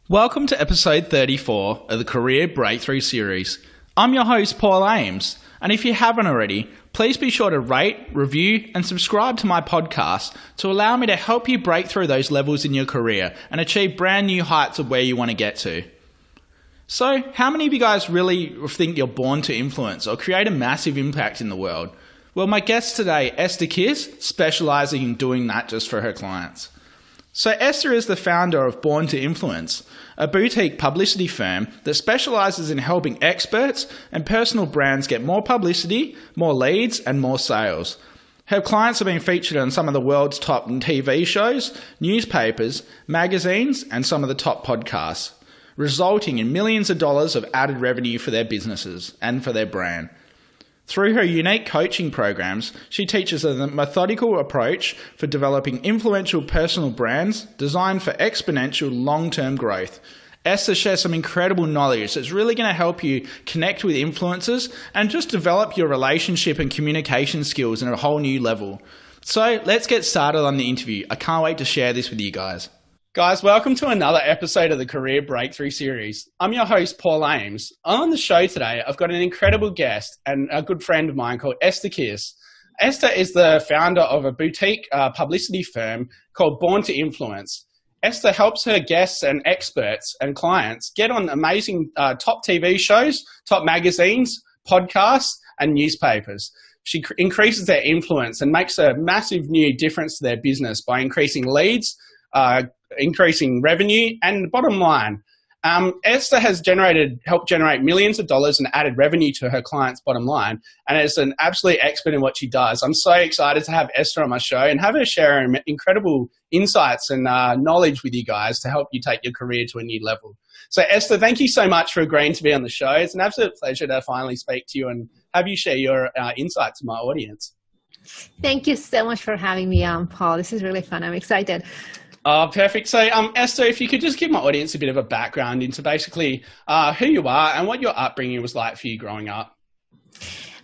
Welcome to episode 34 of the Career Breakthrough Series. I'm your host, Paul Ames, and if you haven't already, please be sure to rate, review, and subscribe to my podcast to allow me to help you break through those levels in your career and achieve brand new heights of where you want to get to. So, how many of you guys really think you're born to influence or create a massive impact in the world? Well, my guest today, Esther Kiss, specializing in doing that just for her clients. So Esther is the founder of Born to Influence, a boutique publicity firm that specializes in helping experts and personal brands get more publicity, more leads, and more sales. Her clients have been featured on some of the world's top TV shows, newspapers, magazines, and some of the top podcasts, resulting in millions of dollars of added revenue for their businesses and for their brand. Through her unique coaching programs, she teaches a methodical approach for developing influential personal brands designed for exponential long-term growth. Esther shares some incredible knowledge that's really going to help you connect with influencers and just develop your relationship and communication skills in a whole new level. So let's get started on the interview. I can't wait to share this with you guys. Guys, welcome to another episode of the Career Breakthrough Series. I'm your host, Paul Ames. On the show today, I've got an incredible guest and a good friend of mine called Esther Kiss. Esther is the founder of a boutique publicity firm called Born to Influence. Esther helps her guests and experts and clients get on amazing top TV shows, top magazines, podcasts, and newspapers. She increases their influence and makes a massive new difference to their business by increasing leads, increasing revenue, and bottom line, Esther has helped generate millions of dollars in added revenue to her clients' bottom line, and is an absolute expert in what she does. I'm so excited to have Esther on my show and have her share incredible insights and knowledge with you guys to help you take your career to a new level. So Esther, thank you so much for agreeing to be on the show. It's an absolute pleasure to finally speak to you and have you share your insights to my audience. Thank you so much for having me on, Paul. This is really fun. I'm excited. Oh, perfect. So, Esther, if you could just give my audience a bit of a background into basically who you are and what your upbringing was like for you growing up.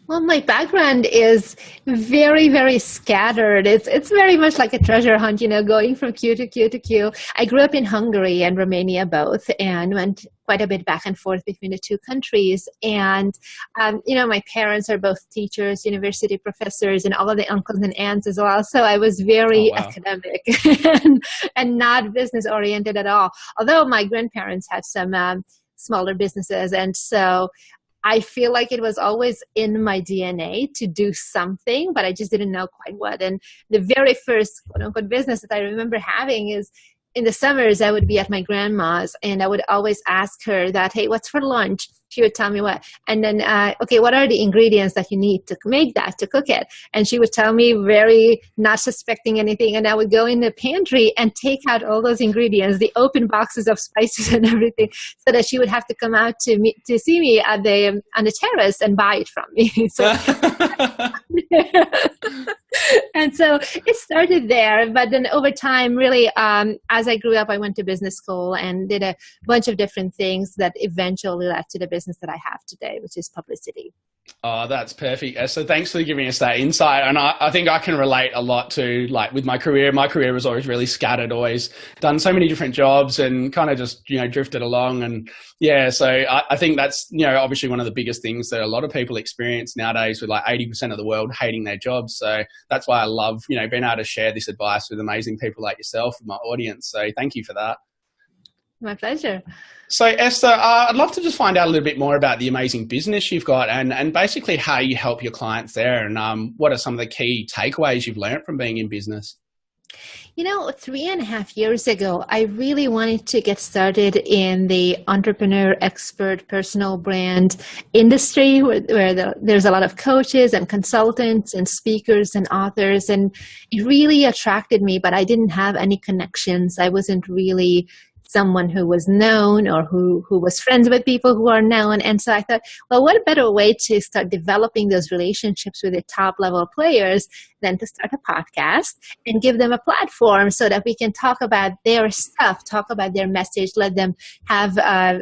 Well, my background is very, very scattered. It's very much like a treasure hunt, going from queue to queue to queue. I grew up in Hungary and Romania both and went quite a bit back and forth between the two countries. And, my parents are both teachers, university professors, and all of the uncles and aunts as well. So I was very academic and not business oriented at all. Although my grandparents had some smaller businesses. And so I feel like it was always in my DNA to do something, but I just didn't know quite what. And the very first quote unquote business that I remember having is in the summers, I would be at my grandma's and I would always ask her that, hey, what's for lunch? She would tell me what. And then, okay, what are the ingredients that you need to make that, to cook it? And she would tell me, very not suspecting anything. And I would go in the pantry and take out all those ingredients, the open boxes of spices and everything, so that she would have to come out to see me at on the terrace and buy it from me. So, and so it started there. But then over time, really, as I grew up, I went to business school and did a bunch of different things that eventually led to the business that I have today, which is publicity. Oh, that's perfect. So thanks for giving us that insight. And I think I can relate a lot to, like, with my career. My career was always really scattered, always done so many different jobs and kind of just, drifted along. And yeah, so I think that's, obviously one of the biggest things that a lot of people experience nowadays, with like 80% of the world hating their jobs. So that's why I love, being able to share this advice with amazing people like yourself and my audience. So thank you for that. My pleasure. So Esther, I'd love to just find out a little bit more about the amazing business you've got and basically how you help your clients there, and what are some of the key takeaways you've learned from being in business? 3.5 years ago, I really wanted to get started in the entrepreneur, expert, personal brand industry where there's a lot of coaches and consultants and speakers and authors, and it really attracted me, but I didn't have any connections. I wasn't really someone who was known or who was friends with people who are known. And so I thought, well, what a better way to start developing those relationships with the top level players than to start a podcast and give them a platform so that we can talk about their stuff, talk about their message, let them have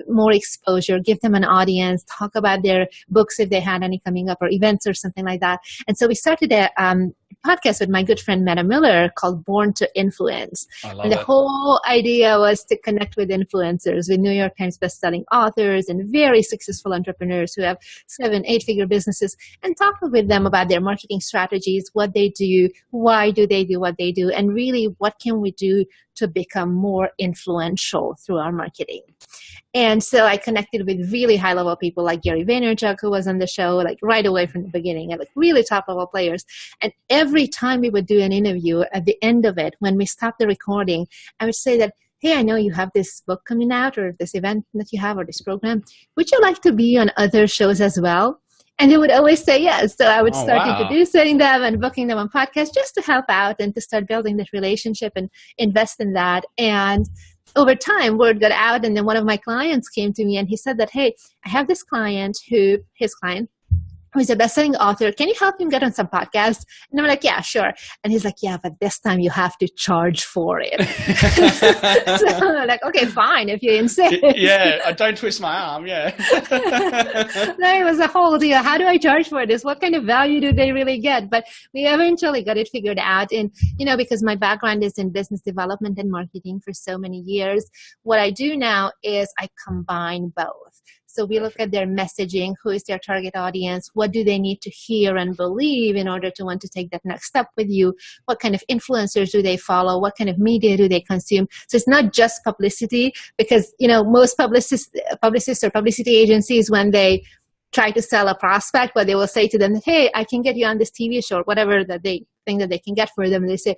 more exposure, give them an audience, talk about their books if they had any coming up or events or something like that. And so we started a podcast with my good friend Meta Miller called Born to Influence. I love And the it. whole idea was to connect with influencers, with New York Times bestselling authors and very successful entrepreneurs who have 7, 8-figure businesses, and talk with them about their marketing strategies, what they do, why do they do what they do, and really what can we do to become more influential through our marketing. And so I connected with really high-level people like Gary Vaynerchuk, who was on the show like right away from the beginning, and like really top-level players. And every time we would do an interview, at the end of it, when we stopped the recording, I would say that, hey, I know you have this book coming out or this event that you have or this program. Would you like to be on other shows as well? And they would always say yes. So I would start introducing them and booking them on podcasts just to help out and to start building that relationship and invest in that. And over time, word got out. And then one of my clients came to me and he said that, hey, I have this client who's a best-selling author. Can you help him get on some podcasts? And I'm like, yeah, sure. And he's like, yeah, but this time you have to charge for it. So I'm like, okay, fine, if you insist. Yeah, don't twist my arm, yeah. There was a whole deal. How do I charge for this? What kind of value do they really get? But we eventually got it figured out. And, because my background is in business development and marketing for so many years, what I do now is I combine both. So we look at their messaging, who is their target audience, what do they need to hear and believe in order to want to take that next step with you, what kind of influencers do they follow, what kind of media do they consume. So it's not just publicity, because most publicists or publicity agencies, when they try to sell a prospect, but they will say to them, hey, I can get you on this TV show or whatever that they think that they can get for them. And they say,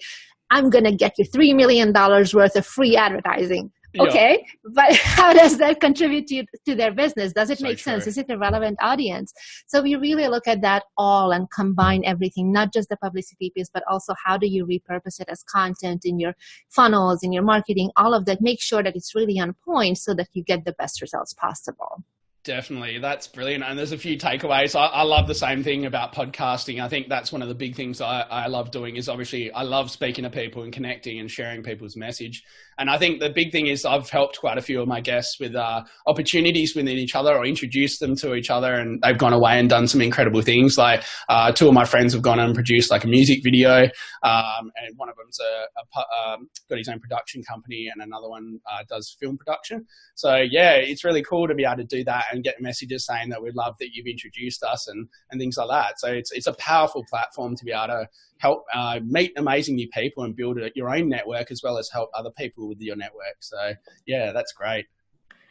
I'm going to get you $3 million worth of free advertising. Okay, but how does that contribute to their business? Does it make sense? Is it a relevant audience? So we really look at that all and combine everything, not just the publicity piece, but also how do you repurpose it as content in your funnels, in your marketing, all of that. Make sure that it's really on point so that you get the best results possible. Definitely. That's brilliant. And there's a few takeaways. I love the same thing about podcasting. I think that's one of the big things I love doing is obviously I love speaking to people and connecting and sharing people's message. And I think the big thing is I've helped quite a few of my guests with opportunities within each other or introduced them to each other. And they've gone away and done some incredible things. Like 2 of my friends have gone and produced like a music video. And one of them's got his own production company and another one does film production. So yeah, it's really cool to be able to do that and get messages saying that we love that you've introduced us and things like that. So it's a powerful platform to be able to help meet amazing new people and build your own network as well as help other people with your network. So yeah, that's great.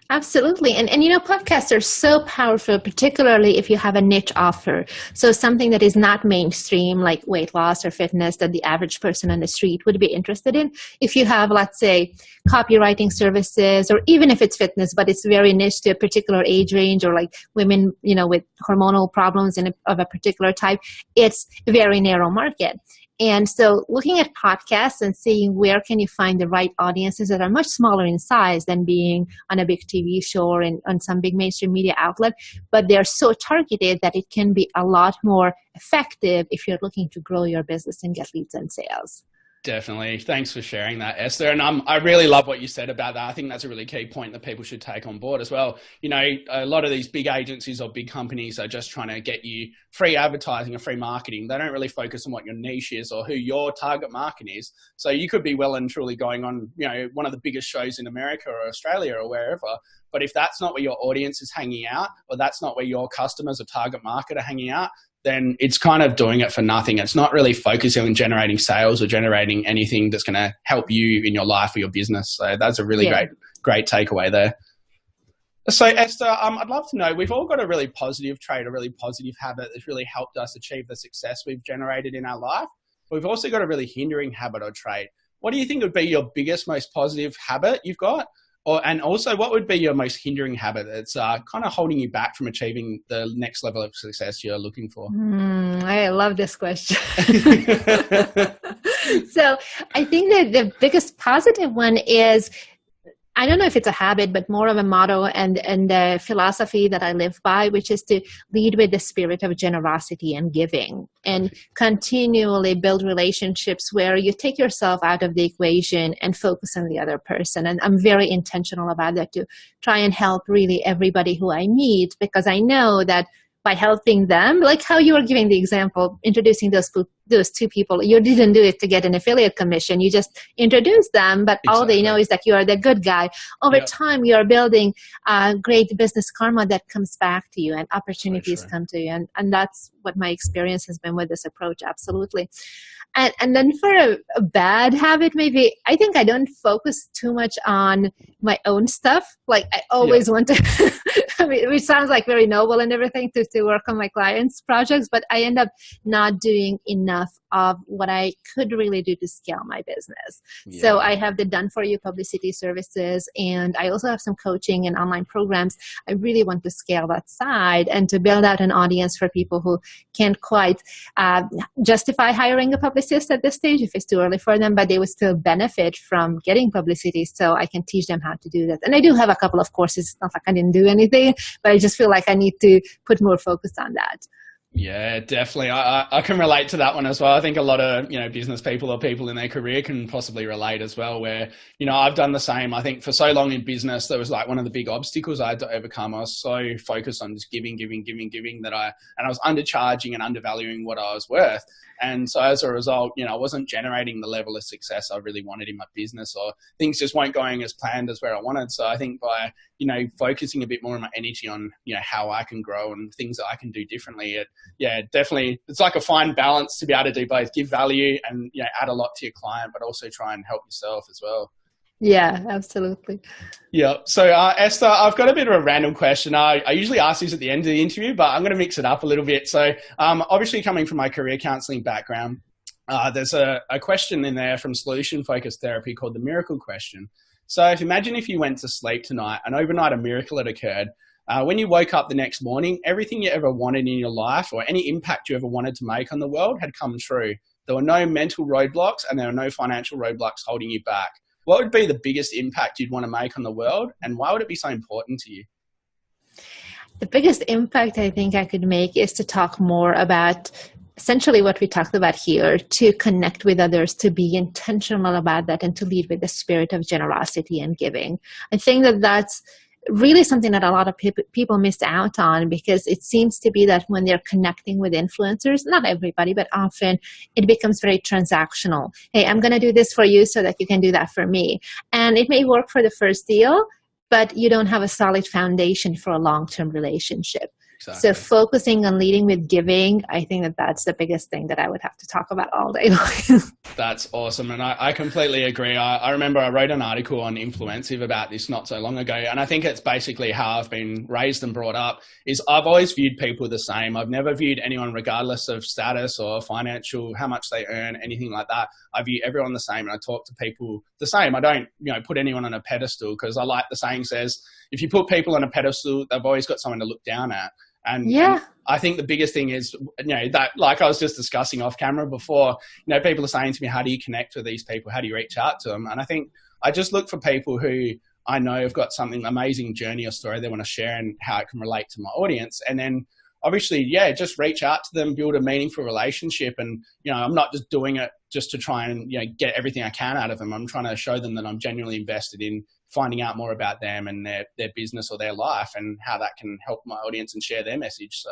Absolutely. And podcasts are so powerful, particularly if you have a niche offer. So something that is not mainstream, like weight loss or fitness, that the average person on the street would be interested in. If you have, let's say, copywriting services, or even if it's fitness, but it's very niche to a particular age range, or like women, with hormonal problems of a particular type, it's a very narrow market. And so looking at podcasts and seeing where can you find the right audiences that are much smaller in size than being on a big TV show or on some big mainstream media outlet, but they're so targeted that it can be a lot more effective if you're looking to grow your business and get leads and sales. Definitely. Thanks for sharing that, Esther. And I really love what you said about that. I think that's a really key point that people should take on board as well. A lot of these big agencies or big companies are just trying to get you free advertising or free marketing. They don't really focus on what your niche is or who your target market is. So you could be well and truly going on, one of the biggest shows in America or Australia or wherever. But if that's not where your audience is hanging out, or that's not where your customers or target market are hanging out, then it's kind of doing it for nothing. It's not really focusing on generating sales or generating anything that's going to help you in your life or your business. So that's a really great takeaway there. So Esther, I'd love to know, we've all got a really positive trait, a really positive habit that's really helped us achieve the success we've generated in our life. But we've also got a really hindering habit or trait. What do you think would be your biggest, most positive habit you've got? And also, what would be your most hindering habit that's kind of holding you back from achieving the next level of success you're looking for? I love this question. So I think that the biggest positive one is, I don't know if it's a habit, but more of a motto and a philosophy that I live by, which is to lead with the spirit of generosity and giving, and continually build relationships where you take yourself out of the equation and focus on the other person. And I'm very intentional about that, to try and help really everybody who I meet, because I know that by helping them, like how you were giving the example, introducing those those two people. You didn't do it to get an affiliate commission. You just introduced them, but all they know is that you are the good guy. Over time, you are building great business karma that comes back to you, and opportunities come to you. And that's what my experience has been with this approach. Absolutely. And then for a bad habit, maybe, I think I don't focus too much on my own stuff. Like, I always want to, I mean, which sounds like very noble and everything, to work on my clients' projects, but I end up not doing enough of what I could really do to scale my business. So I have the done-for-you publicity services, and I also have some coaching and online programs. I really want to scale that side and to build out an audience for people who can't quite justify hiring a publicist at this stage if it's too early for them, but they would still benefit from getting publicity, so I can teach them how to do that. And I do have a couple of courses. It's not like I didn't do anything, but I just feel like I need to put more focus on that. Yeah, definitely. I can relate to that one as well. I think a lot of, business people or people in their career can possibly relate as well, where, I've done the same. I think for so long in business, that was like one of the big obstacles I had to overcome. I was so focused on just giving that I was undercharging and undervaluing what I was worth. And so as a result, I wasn't generating the level of success I really wanted in my business, or things just weren't going as planned as where I wanted. So I think by, focusing a bit more of my energy on, how I can grow and things that I can do differently, definitely, it's like a fine balance to be able to do both, give value and, add a lot to your client, but also try and help yourself as well. Yeah, absolutely. Yeah. So, Esther, I've got a bit of a random question. I usually ask these at the end of the interview, but I'm going to mix it up a little bit. So, obviously coming from my career counseling background, there's a question in there from solution-focused therapy called the miracle question. So imagine if you went to sleep tonight and overnight a miracle had occurred. When you woke up the next morning, everything you ever wanted in your life or any impact you ever wanted to make on the world had come true. There were no mental roadblocks and there were no financial roadblocks holding you back. What would be the biggest impact you'd want to make on the world, and why would it be so important to you? The biggest impact I think I could make is to talk more about essentially what we talked about here, to connect with others, to be intentional about that, and to lead with the spirit of generosity and giving. I think that that's really something that a lot of people miss out on, because it seems to be that when they're connecting with influencers, not everybody, but often it becomes very transactional. Hey, I'm going to do this for you so that you can do that for me. And it may work for the first deal, but you don't have a solid foundation for a long-term relationship. Exactly. So focusing on leading with giving, I think that that's the biggest thing that I would have to talk about all day long. That's awesome. And I completely agree. I remember I wrote an article on Influensive about this not so long ago. And I think it's basically how I've been raised and brought up is I've always viewed people the same. I've never viewed anyone regardless of status or financial, how much they earn, anything like that. I view everyone the same, and I talk to people the same. I don't, put anyone on a pedestal, because I like the saying says, if you put people on a pedestal, they've always got someone to look down at. And I think the biggest thing is, that, like I was just discussing off camera before, people are saying to me, how do you connect with these people? How do you reach out to them? And I think I just look for people who I know have got something amazing journey or story they want to share and how it can relate to my audience. And then obviously, just reach out to them, build a meaningful relationship. And, I'm not just doing it just to try and, get everything I can out of them. I'm trying to show them that I'm genuinely invested in finding out more about them and their business or their life and how that can help my audience and share their message. So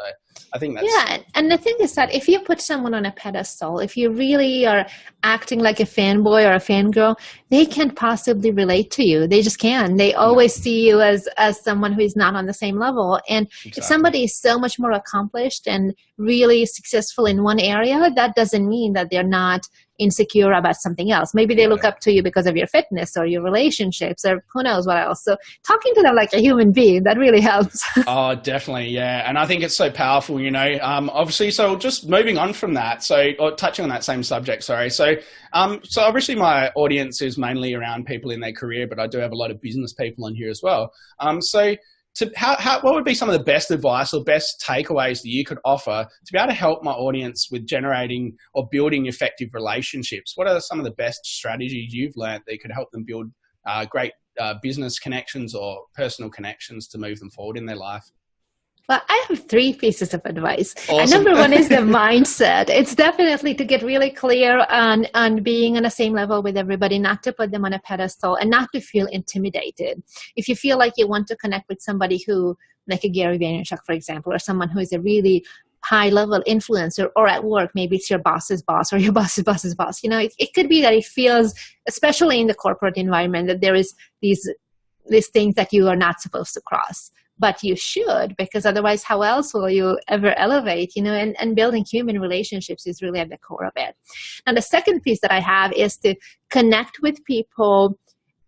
I think that's... Yeah, and the thing is that if you put someone on a pedestal, if you really are acting like a fanboy or a fangirl, they can't possibly relate to you. They just can. They always see you as someone who is not on the same level. And if somebody is so much more accomplished and really successful in one area, that doesn't mean that they're not insecure about something else. Maybe they look up to you because of your fitness or your relationships or who knows what else. So talking to them like a human being, that really helps. Oh, definitely. Yeah. And I think it's so powerful, obviously, so just moving on from that. So, or touching on that same subject, sorry. So obviously my audience is mainly around people in their career, but I do have a lot of business people on here as well. What would be some of the best advice or best takeaways that you could offer to be able to help my audience with generating or building effective relationships? What are some of the best strategies you've learned that could help them build great business connections or personal connections to move them forward in their life? Well, I have 3 pieces of advice. Awesome. And number 1 is the mindset. It's definitely to get really clear on being on the same level with everybody, not to put them on a pedestal and not to feel intimidated. If you feel like you want to connect with somebody who, like a Gary Vaynerchuk, for example, or someone who is a really high level influencer, or at work, maybe it's your boss's boss or your boss's boss's boss. It could be that it feels, especially in the corporate environment, that there is these things that you are not supposed to cross. But you should, because otherwise how else will you ever elevate, and building human relationships is really at the core of it. Now, the second piece that I have is to connect with people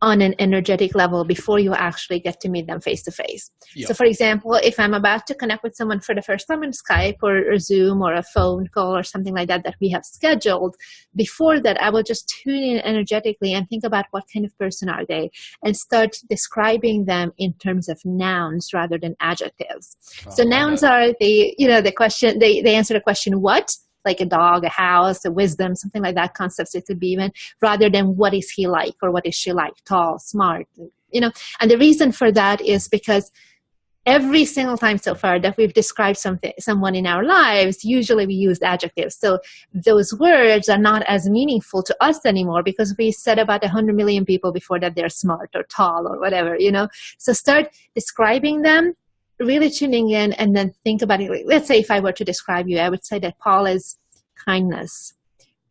on an energetic level before you actually get to meet them face to face. So for example, if I'm about to connect with someone for the first time on Skype or Zoom or a phone call or something like that we have scheduled, before that I will just tune in energetically and think about what kind of person are they, and start describing them in terms of nouns rather than adjectives. So nouns are the question, they answer the question what, like a dog, a house, a wisdom, something like that, concepts it could be even, rather than what is he like or what is she like, tall, smart, And the reason for that is because every single time so far that we've described someone in our lives, usually we used adjectives. So those words are not as meaningful to us anymore because we said about 100 million people before that they're smart or tall or whatever, So start describing them, really tuning in, and then think about it. Let's say if I were to describe you, I would say that Paul is kindness,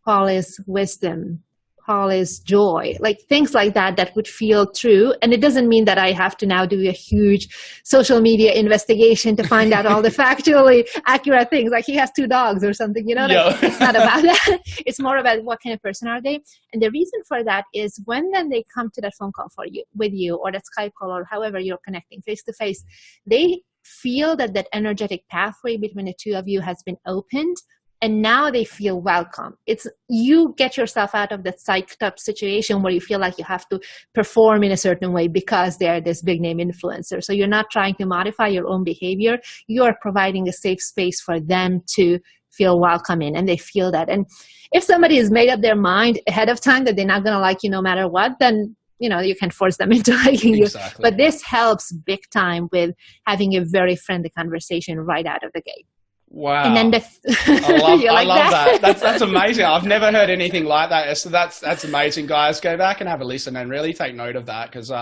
Paul is wisdom, Paul is joy, like things like that would feel true. And it doesn't mean that I have to now do a huge social media investigation to find out all the factually accurate things, like he has 2 dogs or something, It's not about that. It's more about what kind of person are they. And the reason for that is when then they come to that phone call with you or that Skype call or however you're connecting face to face, they feel that energetic pathway between the two of you has been opened. And now they feel welcome. It's you get yourself out of that psyched up situation where you feel like you have to perform in a certain way because they're this big name influencer. So you're not trying to modify your own behavior. You are providing a safe space for them to feel welcome in, and they feel that. And if somebody has made up their mind ahead of time that they're not going to like you no matter what, then you can force them into liking you. But this helps big time with having a very friendly conversation right out of the gate. Wow. And then I love that. That's amazing. I've never heard anything like that, Esther. That's amazing, guys. Go back and have a listen and really take note of that, because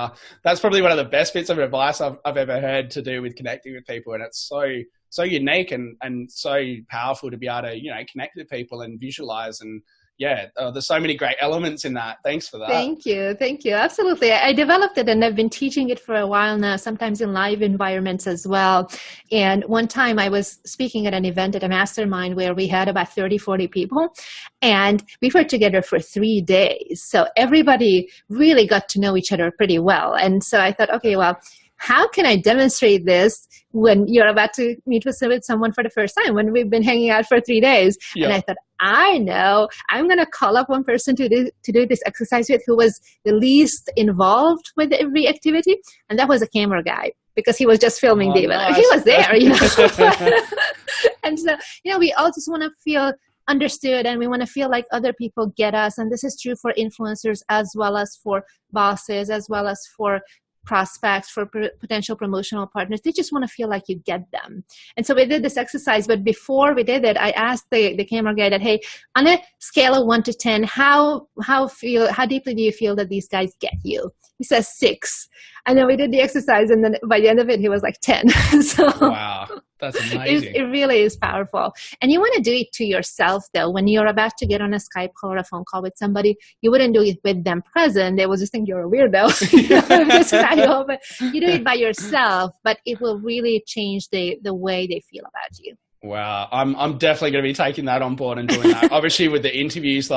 that's probably one of the best bits of advice I've ever heard to do with connecting with people. And it's so unique and so powerful to be able to, connect with people and visualize. And there's so many great elements in that. Thanks for that. Thank you. Absolutely. I developed it and I've been teaching it for a while now, sometimes in live environments as well. And one time I was speaking at an event at a mastermind where we had about 30, 40 people, and we were together for 3 days. So everybody really got to know each other pretty well. And so I thought, okay, well, how can I demonstrate this when you're about to meet with someone for the first time, when we've been hanging out for 3 days? Yeah. And I thought, I know, I'm going to call up one person to do this exercise with who was the least involved with every activity. And that was a camera guy, because he was just filming the event. Nice. He was there, And so, we all just want to feel understood, and we want to feel like other people get us. And this is true for influencers as well as for bosses, as well as for prospects, for potential promotional partners. They just want to feel like you get them. And so we did this exercise, but before we did it, I asked the camera guy that, hey, on a scale of 1 to 10, how deeply do you feel that these guys get you? He says 6. And then we did the exercise, and then by the end of it, he was like 10. So wow, that's amazing. It really is powerful. And you want to do it to yourself, though. When you're about to get on a Skype call or a phone call with somebody, you wouldn't do it with them present. They will just think you're a weirdo. But you do it by yourself, but it will really change the way they feel about you. Wow. I'm definitely going to be taking that on board and doing that. Obviously with the interviews,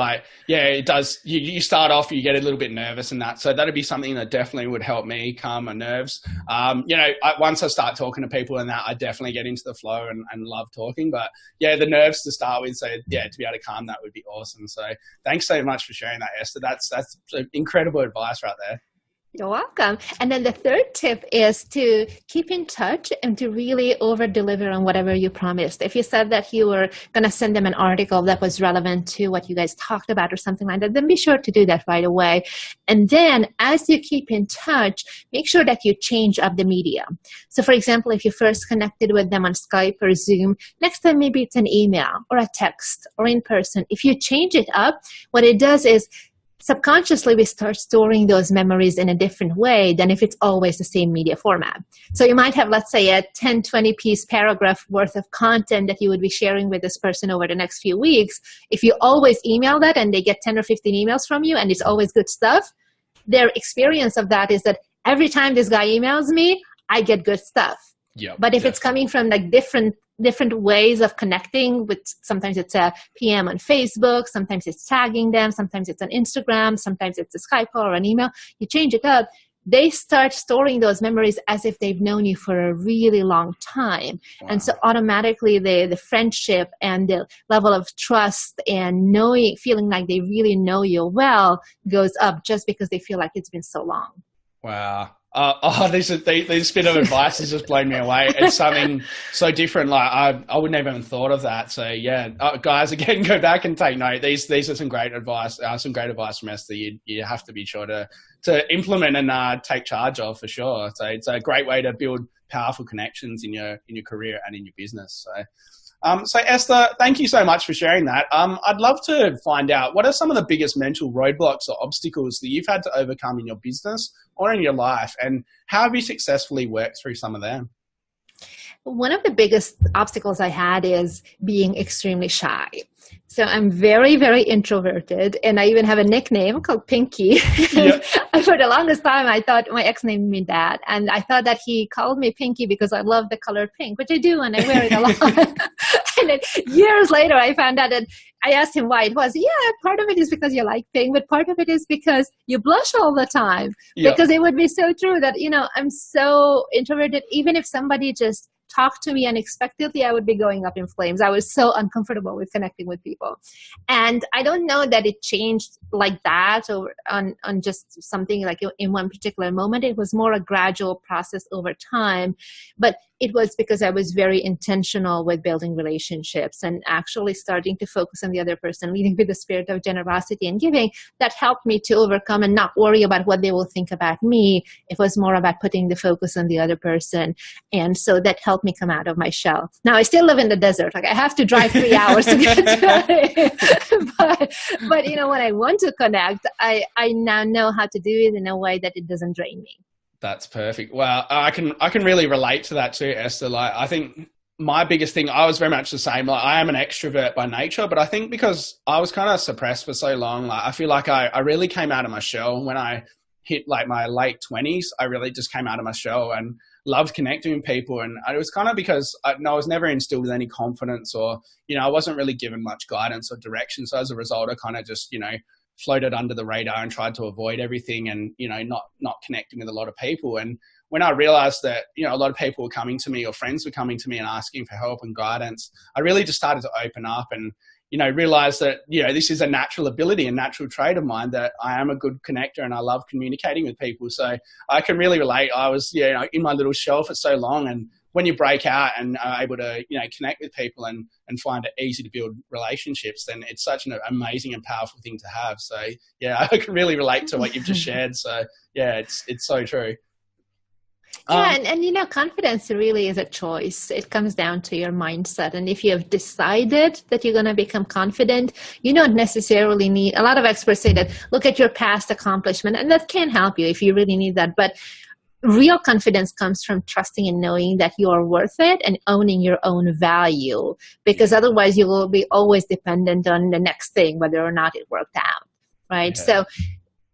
it does, you start off, you get a little bit nervous and that. So that'd be something that definitely would help me calm my nerves. Once I start talking to people and that, I definitely get into the flow and love talking, but the nerves to start with. So to be able to calm that would be awesome. So thanks so much for sharing that, Esther. That's incredible advice right there. You're welcome. And then the third tip is to keep in touch and to really over-deliver on whatever you promised. If you said that you were going to send them an article that was relevant to what you guys talked about or something like that, then be sure to do that right away. And then as you keep in touch, make sure that you change up the media. So for example, if you first connected with them on Skype or Zoom, next time maybe it's an email or a text or in person. If you change it up, what it does is subconsciously we start storing those memories in a different way than if it's always the same media format. So you might have, let's say, a 10, 20 piece paragraph worth of content that you would be sharing with this person over the next few weeks. If you always email that and they get 10 or 15 emails from you and it's always good stuff, their experience of that is that every time this guy emails me, I get good stuff. Yep, but if it's coming from like different ways of connecting with, sometimes it's a PM on Facebook, sometimes it's tagging them, sometimes it's on Instagram, sometimes it's a Skype call or an email, you change it up, they start storing those memories as if they've known you for a really long time. Wow. And so automatically the friendship and the level of trust and knowing, feeling like they really know you well goes up just because they feel like it's been so long. Wow. This bit of advice has just blown me away. It's something so different. Like I wouldn't have even thought of that. So yeah, guys, again, go back and take note. These are some great advice. Some great advice from Esther. You have to be sure to implement and take charge of for sure. So it's a great way to build powerful connections in your career and in your business. So Esther, thank you so much for sharing that. I'd love to find out, what are some of the biggest mental roadblocks or obstacles that you've had to overcome in your business or in your life, and how have you successfully worked through some of them? One of the biggest obstacles I had is being extremely shy. So I'm very, very introverted, and I even have a nickname called Pinky. Yep. For the longest time, I thought my ex named me that, and I thought that he called me Pinky because I love the color pink, which I do, and I wear it a lot. And then years later, I found out that I asked him why it was. Yeah, part of it is because you like pink, but part of it is because you blush all the time. Yep. Because it would be so true that, I'm so introverted. Even if somebody just talked to me unexpectedly, I would be going up in flames. I was so uncomfortable with connecting with people. And I don't know that it changed like that or on just something like in one particular moment. It was more a gradual process over time. But it was because I was very intentional with building relationships and actually starting to focus on the other person, leading with the spirit of generosity and giving. That helped me to overcome and not worry about what they will think about me. It was more about putting the focus on the other person. And so that helped me come out of my shell. Now, I still live in the desert. Like I have to drive 3 hours to get to it. But when I want to connect, I now know how to do it in a way that it doesn't drain me. That's perfect. Well, I can really relate to that too, Esther. Like, I think my biggest thing, I was very much the same. Like, I am an extrovert by nature, but I think because I was kind of suppressed for so long, like, I feel like I really came out of my shell when I hit like my late 20s. I really just came out of my shell and loved connecting with people. And it was kind of because I was never instilled with any confidence, or, I wasn't really given much guidance or direction. So as a result, I kind of just, floated under the radar and tried to avoid everything and, not connecting with a lot of people. And when I realized that, a lot of people were coming to me or friends were coming to me and asking for help and guidance, I really just started to open up and, realize that, this is a natural ability and natural trait of mine, that I am a good connector and I love communicating with people. So I can really relate. I was, in my little shell for so long, and when you break out and are able to, connect with people and find it easy to build relationships, then it's such an amazing and powerful thing to have. So yeah, I can really relate to what you've just shared. So yeah, it's so true. Yeah, and confidence really is a choice. It comes down to your mindset. And if you have decided that you're going to become confident, you don't necessarily need, a lot of experts say that, look at your past accomplishment, and that can help you if you really need that. But real confidence comes from trusting and knowing that you are worth it and owning your own value, because otherwise you will be always dependent on the next thing, whether or not it worked out, right? Yeah. So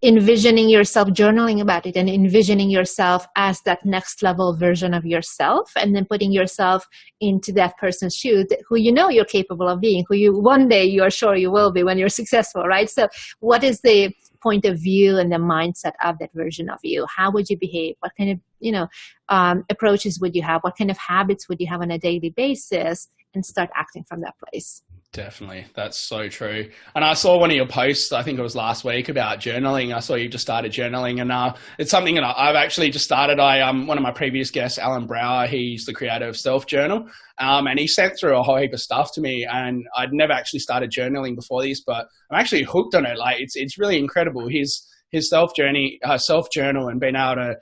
envisioning yourself, journaling about it, and envisioning yourself as that next level version of yourself, and then putting yourself into that person's shoes who you're capable of being, one day you're sure you will be when you're successful, right? So what is the point of view and the mindset of that version of you? How would you behave? What kind of approaches would you have? What kind of habits would you have on a daily basis? And start acting from that place. Definitely. That's so true. And I saw one of your posts, I think it was last week, about journaling. I saw you just started journaling, and it's something that I've actually just started. One of my previous guests, Alan Brower, he's the creator of Self Journal, and he sent through a whole heap of stuff to me, and I'd never actually started journaling before this, but I'm actually hooked on it. Like it's really incredible. His his self journal and being able to,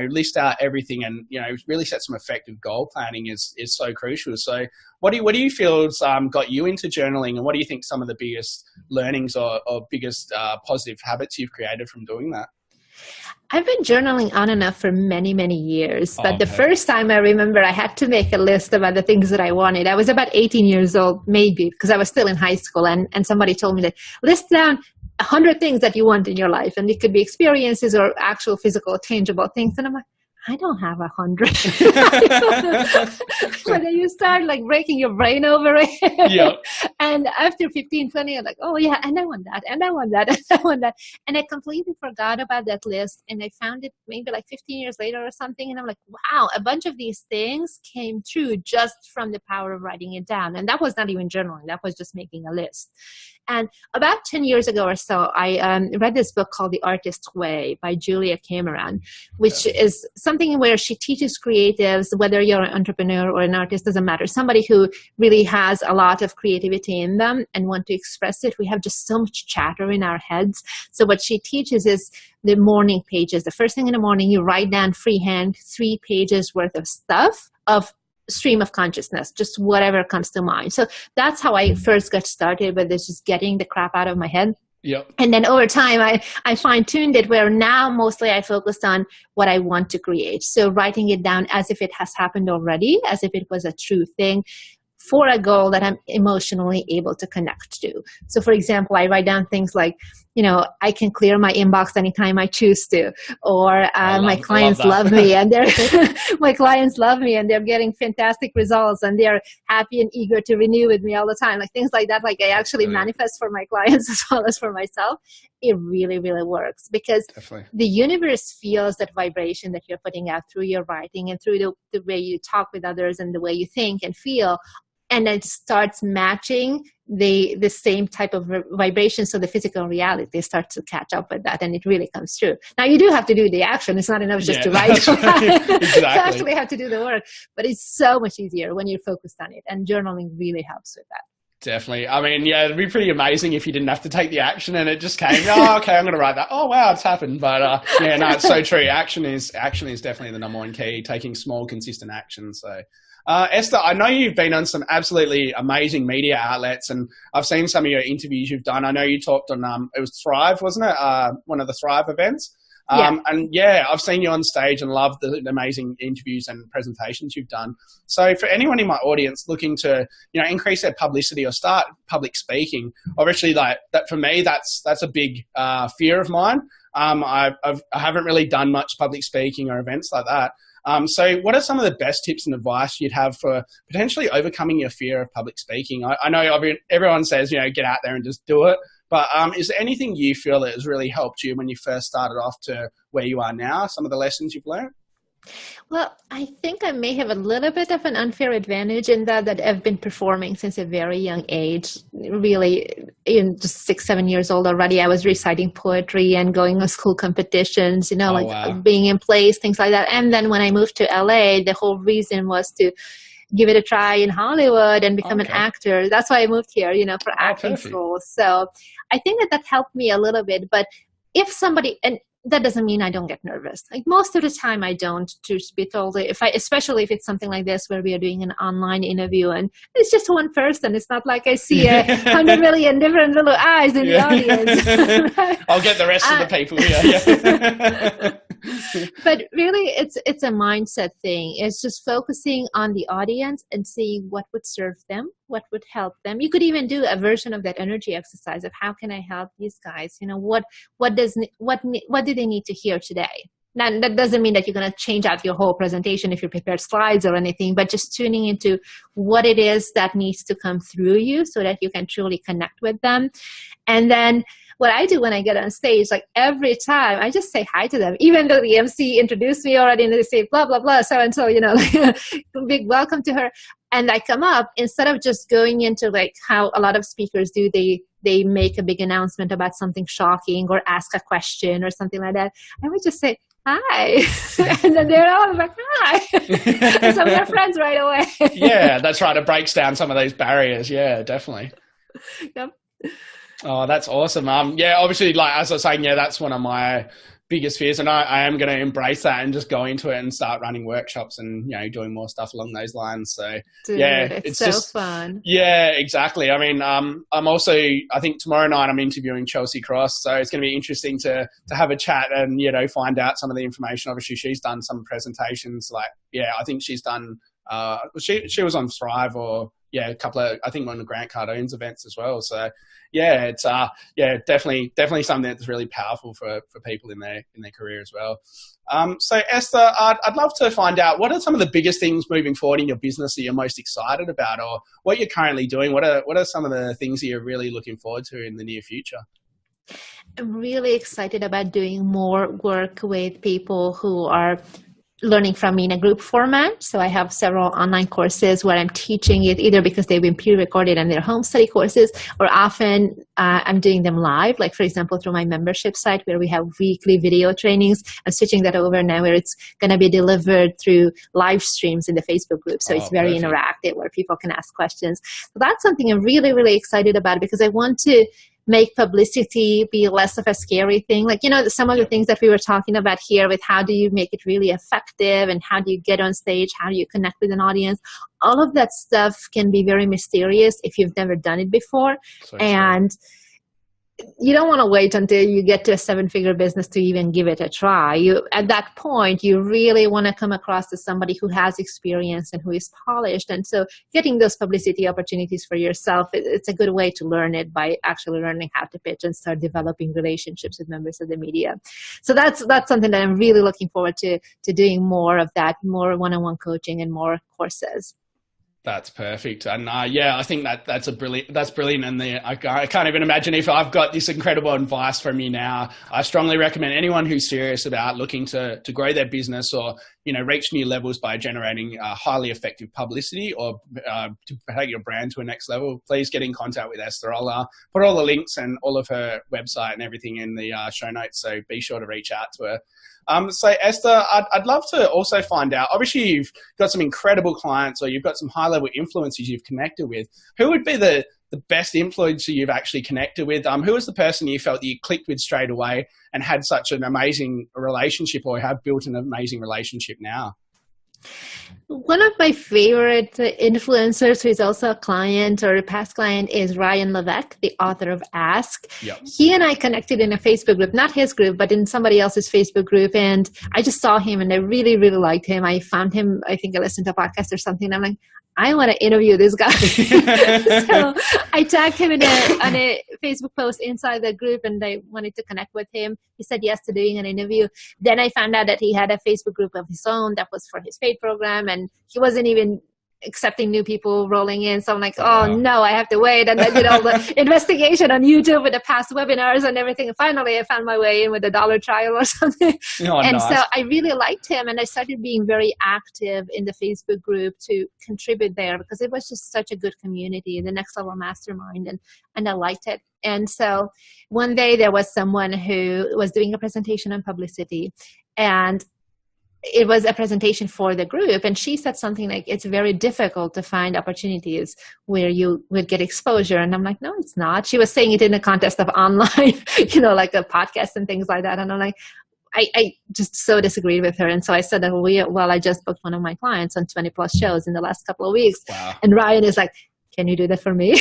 list out everything and, really set some effective goal planning is so crucial. So what do you feel has got you into journaling, and what do you think some of the biggest learnings or biggest positive habits you've created from doing that? I've been journaling on and off for many, many years. But the first time I remember I had to make a list about the things that I wanted. I was about 18 years old, maybe, because I was still in high school. And somebody told me to list down 100 things that you want in your life. And it could be experiences or actual physical, tangible things. And I'm like, I don't have 100. But then you start like breaking your brain over it. Yep. And after 15, 20, I'm like, oh yeah, and I want that, and I want that, and I want that. And I completely forgot about that list. And I found it maybe like 15 years later or something. And I'm like, wow, a bunch of these things came true just from the power of writing it down. And that was not even journaling. That was just making a list. And about 10 years ago or so, I read this book called The Artist's Way by Julia Cameron, which is something where she teaches creatives, whether you're an entrepreneur or an artist, doesn't matter, somebody who really has a lot of creativity in them and want to express it. We have just so much chatter in our heads. So what she teaches is the morning pages. The first thing in the morning, you write down freehand 3 pages worth of stuff, of stream of consciousness, just whatever comes to mind. So that's how I first got started with this, just getting the crap out of my head. Yep. And then over time, I fine-tuned it where now mostly I focused on what I want to create. So writing it down as if it has happened already, as if it was a true thing, for a goal that I'm emotionally able to connect to. So for example, I write down things like, I can clear my inbox anytime I choose to, or my clients love me and my clients love me and they're getting fantastic results and they're happy and eager to renew with me all the time. Like things like that, like I actually manifest for my clients as well as for myself. It really, really works because the universe feels that vibration that you're putting out through your writing and through the way you talk with others and the way you think and feel. And it starts matching the same type of vibration. So the physical reality starts to catch up with that and it really comes true. Now you do have to do the action. It's not enough just to write. Right. Exactly. You actually have to do the work, but it's so much easier when you're focused on it, and journaling really helps with that. Definitely. I mean, yeah, it'd be pretty amazing if you didn't have to take the action and it just came, oh, okay, I'm going to write that. Oh, wow, it's happened. But yeah, no, it's so true. Action is definitely the number one key, taking small, consistent action. So Esther, I know you've been on some absolutely amazing media outlets, and I've seen some of your interviews you've done. I know you talked on, it was Thrive, wasn't it? One of the Thrive events. And yeah, I've seen you on stage and loved the amazing interviews and presentations you've done. So for anyone in my audience looking to, increase their publicity or start public speaking, obviously like that for me, that's a big fear of mine. I haven't really done much public speaking or events like that. So what are some of the best tips and advice you'd have for potentially overcoming your fear of public speaking? I know everyone says, get out there and just do it. But is there anything you feel that has really helped you when you first started off to where you are now, some of the lessons you've learned? Well, I think I may have a little bit of an unfair advantage in that I've been performing since a very young age, really in just 6-7 years old already. I was reciting poetry and going to school competitions, being in plays, things like that. And then when I moved to LA, the whole reason was to give it a try in Hollywood and become an actor. That's why I moved here, for acting school. So I think that helped me a little bit. But if somebody, and that doesn't mean I don't get nervous. Like most of the time I don't, truth be told, especially if it's something like this where we are doing an online interview and it's just one person. It's not like I see 100 million different little eyes in the audience. Right? I'll get the rest of the people here. But really it's a mindset thing. It's just focusing on the audience and seeing what would serve them, what would help them. You could even do a version of that energy exercise of how can I help these guys? What do they need to hear today? Now, that doesn't mean that you're going to change out your whole presentation if you prepared slides or anything, but just tuning into what it is that needs to come through you so that you can truly connect with them. And then what I do when I get on stage, like every time I just say hi to them, even though the MC introduced me already and they say blah, blah, blah, so-and-so, like big welcome to her. And I come up, instead of just going into like how a lot of speakers do, they make a big announcement about something shocking or ask a question or something like that. I would just say, hi. And then they're all like, hi. And so we're friends right away. Yeah, that's right. It breaks down some of those barriers. Yeah, definitely. Yep. Oh, that's awesome. Yeah, obviously, like as I was saying, yeah, that's one of my biggest fears, and I am going to embrace that and just go into it and start running workshops and doing more stuff along those lines. So yeah, Dude, it's it's so just fun. yeah, exactly. I mean, I'm also I think tomorrow night I'm interviewing Chelsea Cross, so it's going to be interesting to have a chat and find out some of the information. Obviously, she's done some presentations. Like I think she's done. She was on Thrive or a couple of I think one of Grant Cardone's events as well. So yeah, it's definitely something that's really powerful for people in their career as well. So Esther, I'd love to find out what are some of the biggest things moving forward in your business that you're most excited about, or what you're currently doing. What are some of the things that you're really looking forward to in the near future? I'm really excited about doing more work with people who are learning from me in a group format. So I have several online courses where I'm teaching it either because they've been pre-recorded and they're home study courses, or often I'm doing them live, like for example, through my membership site where we have weekly video trainings. I'm switching that over now where it's going to be delivered through live streams in the Facebook group. So it's very interactive where people can ask questions. So that's something I'm really, really excited about because I want to make publicity be less of a scary thing. Like, some of the things that we were talking about here with how do you make it really effective and how do you get on stage, how do you connect with an audience, all of that stuff can be very mysterious if you've never done it before. And you don't want to wait until you get to a 7-figure business to even give it a try. At that point, you really want to come across as somebody who has experience and who is polished. And so getting those publicity opportunities for yourself, it's a good way to learn it by actually learning how to pitch and start developing relationships with members of the media. So that's something that I'm really looking forward to doing more of that, more one-on-one coaching and more courses. That's perfect. And I think that's brilliant. And I can't even imagine if I've got this incredible advice from you now. I strongly recommend anyone who's serious about looking to grow their business or, reach new levels by generating highly effective publicity or to take your brand to a next level, please get in contact with Esther. I'll put all the links and all of her website and everything in the show notes. So be sure to reach out to her. So Esther, I'd love to also find out, obviously you've got some incredible clients or you've got some high-level influencers you've connected with. Who would be the best influencer you've actually connected with? Who was the person you felt that you clicked with straight away and had such an amazing relationship or have built an amazing relationship now? One of my favorite influencers who is also a client or a past client is Ryan Levesque, the author of Ask. Yep. He and I connected in a Facebook group, not his group, but in somebody else's Facebook group. And I just saw him and I really, really liked him. I found him, I think I listened to a podcast or something. And I'm like, I want to interview this guy. So I tagged him on a Facebook post inside the group and I wanted to connect with him. He said yes to doing an interview. Then I found out that he had a Facebook group of his own that was for his paid program and he wasn't even accepting new people rolling in. So I'm like, no, I have to wait. And I did all the investigation on YouTube with the past webinars and everything. And finally, I found my way in with a $1 trial or something. Nice. So I really liked him. And I started being very active in the Facebook group to contribute there because it was just such a good community, the Next Level Mastermind. And I liked it. And so one day there was someone who was doing a presentation on publicity and it was a presentation for the group. And she said something like, it's very difficult to find opportunities where you would get exposure. And I'm like, no, it's not. She was saying it in the context of online, like a podcast and things like that. And I'm like, I just so disagreed with her. And so I said that, I just booked one of my clients on 20 plus shows in the last couple of weeks. Wow. And Ryan is like, can you do that for me?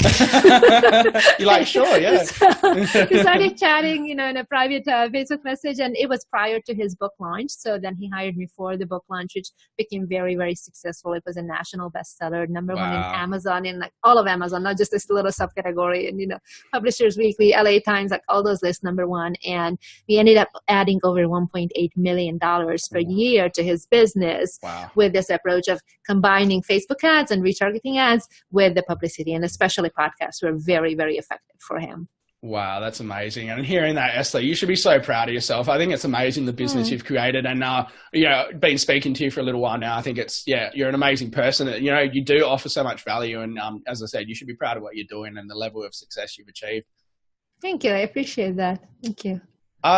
You're like, sure, yeah. So we started chatting, in a private Facebook message, and it was prior to his book launch. So then he hired me for the book launch, which became very, very successful. It was a national bestseller, number one in Amazon, in like all of Amazon, not just this little subcategory. And, Publishers Weekly, LA Times, like all those lists, number one. And we ended up adding over $1.8 million per year to his business with this approach of combining Facebook ads and retargeting ads with the publicity, and especially podcasts were very, very effective for him. Wow, that's amazing. And hearing that, Esther, you should be so proud of yourself. I think it's amazing the business you've created. And, been speaking to you for a little while now, I think you're an amazing person. You do offer so much value. And as I said, you should be proud of what you're doing and the level of success you've achieved. Thank you. I appreciate that. Thank you.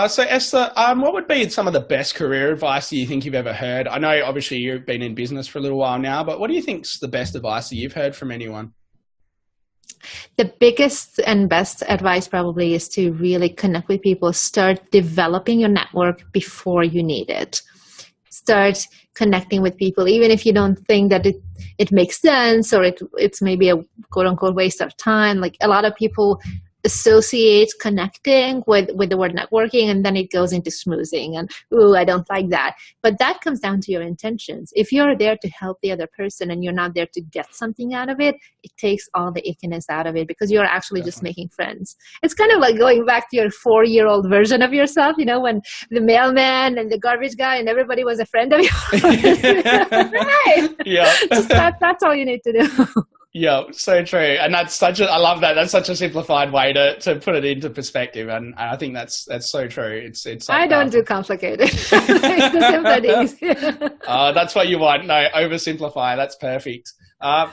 So Esther, what would be some of the best career advice that you think you've ever heard? I know obviously you've been in business for a little while now, but what do you think's the best advice that you've heard from anyone? The biggest and best advice probably is to really connect with people. Start developing your network before you need it. Start connecting with people, even if you don't think that it makes sense or it's maybe a quote unquote waste of time. Like a lot of people associate connecting with the word networking, and then it goes into schmoozing and, ooh, I don't like that. But that comes down to your intentions. If you're there to help the other person and you're not there to get something out of it, it takes all the ickiness out of it because you're actually just making friends. It's kind of like going back to your 4-year-old version of yourself, when the mailman and the garbage guy and everybody was a friend of yours. Right. Yeah. That's all you need to do. Yeah, so true. And I love that. That's such a simplified way to put it into perspective. And I think that's so true. It's I don't do complicated. The simple things. That's what you want. No, oversimplify. That's perfect.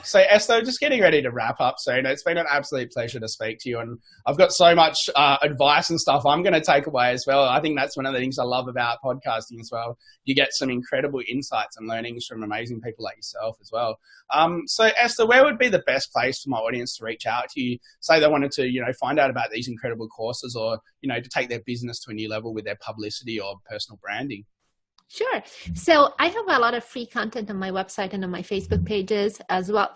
So Esther, just getting ready to wrap up soon. It's been an absolute pleasure to speak to you, and I've got so much advice and stuff I'm going to take away as well. I think that's one of the things I love about podcasting as well. You get some incredible insights and learnings from amazing people like yourself as well. So Esther, where would be the best place for my audience to reach out to you? Say they wanted to, find out about these incredible courses or, to take their business to a new level with their publicity or personal branding. Sure. So I have a lot of free content on my website and on my Facebook page as well.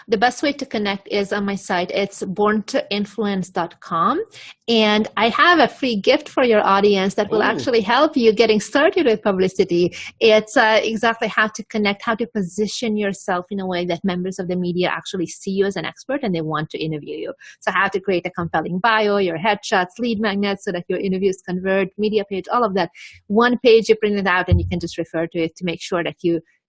The best way to connect is on my site. It's borntoinfluence.com. And I have a free gift for your audience that will actually help you getting started with publicity. It's exactly how to connect, how to position yourself in a way that members of the media actually see you as an expert and they want to interview you. So how to create a compelling bio, your headshots, lead magnets so that your interviews convert, media page, all of that. One page, you print it out and you can just refer to it to make sure that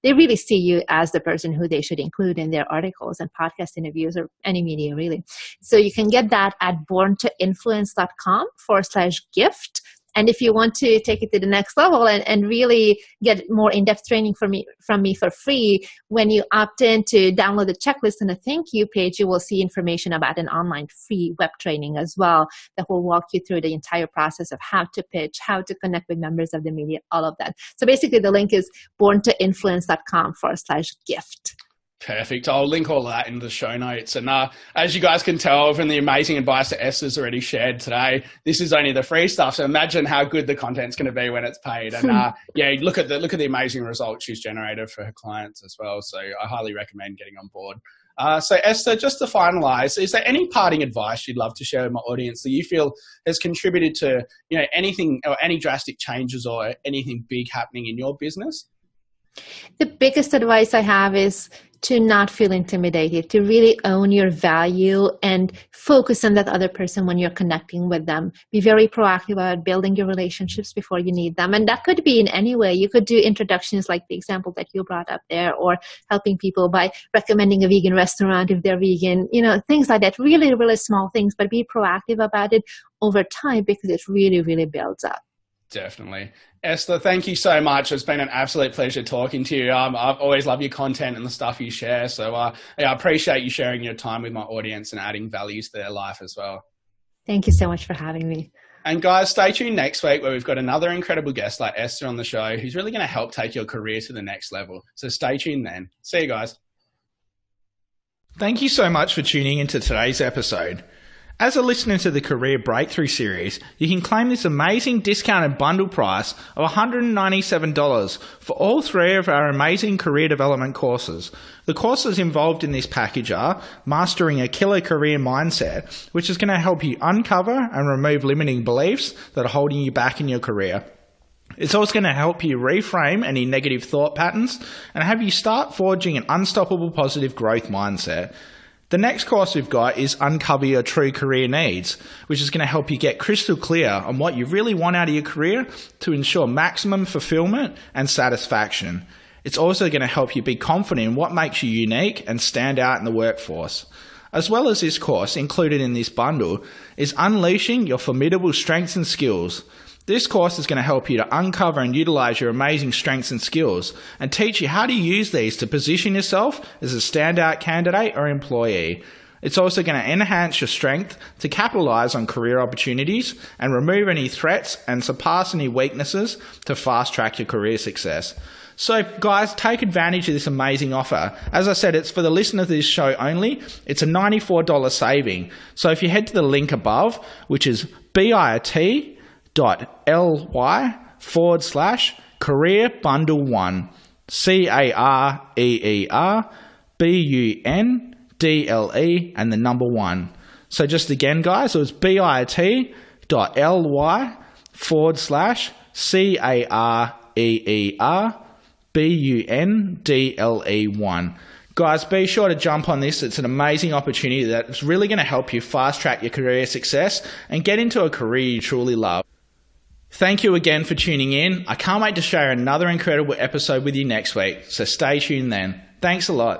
they really see you as the person who they should include in their articles and podcast interviews or any media really. So you can get that at borntoinfluence.com/gift. And if you want to take it to the next level and really get more in-depth training from me for free, when you opt in to download the checklist and a thank you page, you will see information about an online free web training as well that will walk you through the entire process of how to pitch, how to connect with members of the media, all of that. So basically the link is borntoinfluence.com/gift. Perfect. I'll link all of that in the show notes. And as you guys can tell from the amazing advice that Esther's already shared today, this is only the free stuff. So imagine how good the content's going to be when it's paid. And look at the amazing results she's generated for her clients as well. So I highly recommend getting on board. So Esther, just to finalize, is there any parting advice you'd love to share with my audience that you feel has contributed to, anything or any drastic changes or anything big happening in your business? The biggest advice I have is to not feel intimidated, to really own your value and focus on that other person when you're connecting with them. Be very proactive about building your relationships before you need them. And that could be in any way. You could do introductions like the example that you brought up there, or helping people by recommending a vegan restaurant if they're vegan, things like that. Really, really small things, but be proactive about it over time because it really, really builds up. Definitely. Esther, thank you so much. It's been an absolute pleasure talking to you. I've always loved your content and the stuff you share. So I appreciate you sharing your time with my audience and adding values to their life as well. Thank you so much for having me. And guys, stay tuned next week where we've got another incredible guest like Esther on the show who's really going to help take your career to the next level. So stay tuned then. See you guys. Thank you so much for tuning into today's episode. As a listener to the Career Breakthrough series, you can claim this amazing discounted bundle price of $197 for all 3 of our amazing career development courses. The courses involved in this package are Mastering a Killer Career Mindset, which is going to help you uncover and remove limiting beliefs that are holding you back in your career. It's also going to help you reframe any negative thought patterns and have you start forging an unstoppable positive growth mindset. The next course we've got is Uncover Your True Career Needs, which is going to help you get crystal clear on what you really want out of your career to ensure maximum fulfillment and satisfaction. It's also going to help you be confident in what makes you unique and stand out in the workforce. As well as this course, included in this bundle, is Unleashing Your Formidable Strengths and Skills. This course is going to help you to uncover and utilize your amazing strengths and skills and teach you how to use these to position yourself as a standout candidate or employee. It's also going to enhance your strength to capitalize on career opportunities and remove any threats and surpass any weaknesses to fast track your career success. So guys, take advantage of this amazing offer. As I said, it's for the listener of this show only. It's a $94 saving. So if you head to the link above, which is bit.ly/career bundle 1, CAREERBUNDLE and the number 1. So just again, guys, it was bit.ly/CAREERBUNDLE1. Guys, be sure to jump on this. It's an amazing opportunity that's really going to help you fast track your career success and get into a career you truly love. Thank you again for tuning in. I can't wait to share another incredible episode with you next week, so stay tuned then. Thanks a lot.